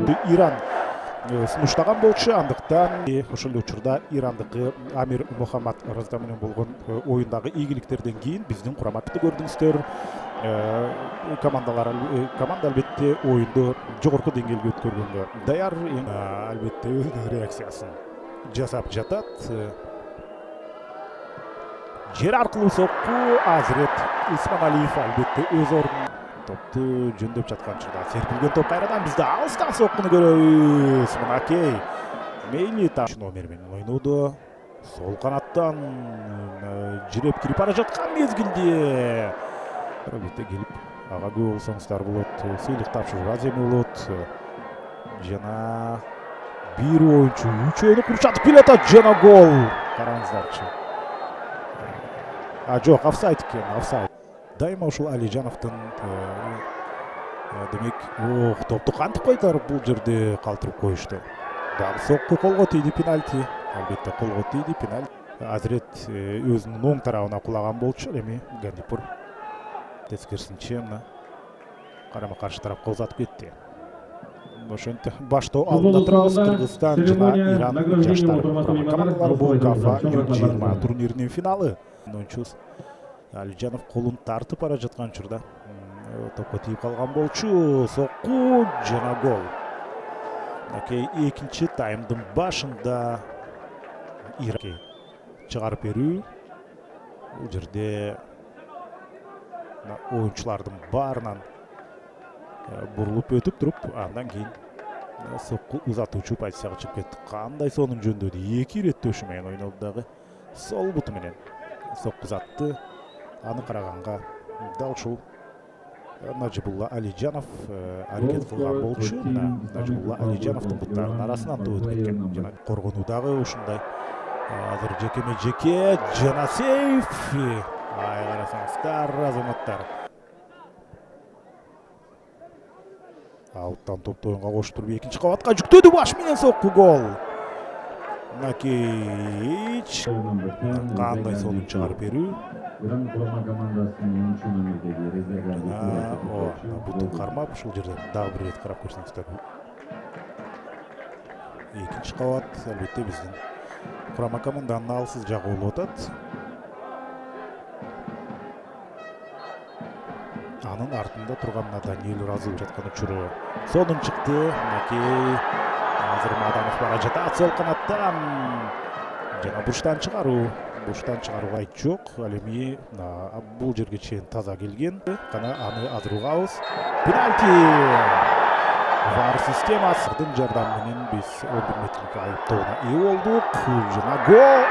ойынды Иран сунуштаган болчу. Андыктан ошол эле учурда Ирандыкы Амир Мухаммад Разда менен болгон оюндагы ийгиликтерден кийин биздин кураматты көрдүңүздөр. Команда албетте оюнду жогорку деңгээлге өткөргөнгө даяр. Албетте өз реакциясын жасап жатат. Жер аркылуу сокку Азирет Усманалиев албетте өз ордун топту жөндөп жаткан учурда серпилген топ кайрадан бизде алыстан соккуну көрөбүз. Мынакей мейли таш номер менен ойноду. Сол канаттан жиреп кирип бара жаткан мезгилде албетте келип ага күбө болсоңуздар болот. Сыйлык тапшырууга аземи болот. Жана бир оюнчу үчөөнү курчатып келатат. Жана гол. Караңыздарчы. Жок, офсайд экен, офсайд. Дайыма ушул Алижановдун демек топту кантип кайтарып бул жерде калтырып коюшту. Дагы сокку колго тийди, пенальти. Албетте колго тийди, пенальти. Азирет өзүнүн оң тарабына кулаган болчу. Эми Гандипур тескерисинче мына карама каршы тарапка узатып кетти. Ошентип баштоо алдында турабыз. Кыргызстан жана Иран жаштар командалары бул КАФА U20 турниринин финалы. Ойунчубуз Алижанов колун тартып бара жаткан учурда топко тийип калган болчу. Сокку жана гол. Экинчи таймдын башында Иран чыгарып берүү. Бул жерде оюнчулардын баарынан бурулуп өтүп туруп, андан кийин сокку узатуучу позицияга чыгып кетти. Кандай сонун жөндөдү. 2 ирет төшү менен ойноду дагы. Сол буту менен сокку узатты. Аны караганга дал ушул Нажибулла Алижанов аракет кылган болчу. Нажибулла Алижановдун буттарынын арасынан өтүп кеткен. Жана коргонуудагы ушундай азыр жекеме-жеке жана сейф. Ай карасаңыздар, азаматтар. Ауттан топту оюнга коштуруп экинчи кабатка жүктөдү. Баш менен сокку гол. Мынакей кандай сонун чыгарып берүү. Иран құрама командасының 10 номердегі резервный бутун кармап ушул жерден дагы бир рет карап көрсөңүздөр. Экинчи кабат албетте биздин курама команданын алсыз жагы болуп атат. Анын артында турган Даниэль Разу жаткан учуру сонун чыкты. Мынакей азыр Маданов бара жатат сол канаттан. Жана буштан чыгаруу. Буштан чыгарууга айт жок. Ал эми бул жерге чейин таза келген. Кана аны азыр угабыз. Пенальти. Вар системасынын жардамы менен биз 11 метрлик айыптоого ээ болдук. Жана гол.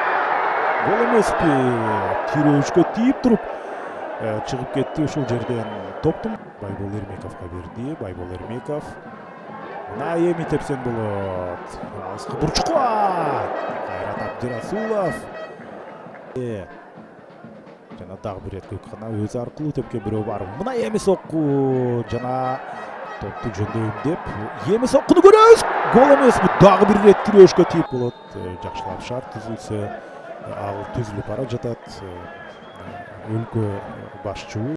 Гол эмеспи. Тирөөчкө тийип туруп чыгып кетти ушул жерден. Топтун Байбол Эрмековго берди. Байбол Эрмеков. Мына эми тепсең болот. Алыска бурчукка. Кайрат Абдирасулов. Жана дагы бир рет көккана өзү аркылуу тепке бирөө бар. Мына эми сокку жана топту жөндөйм деп эми соккуну көрөбүз. Гол эмес, бу дагы бир рет тирөөшкө тийип болот. Жакшылап шарт түзүлсө ал түзүлүп бара жатат. Өлкө башчыбы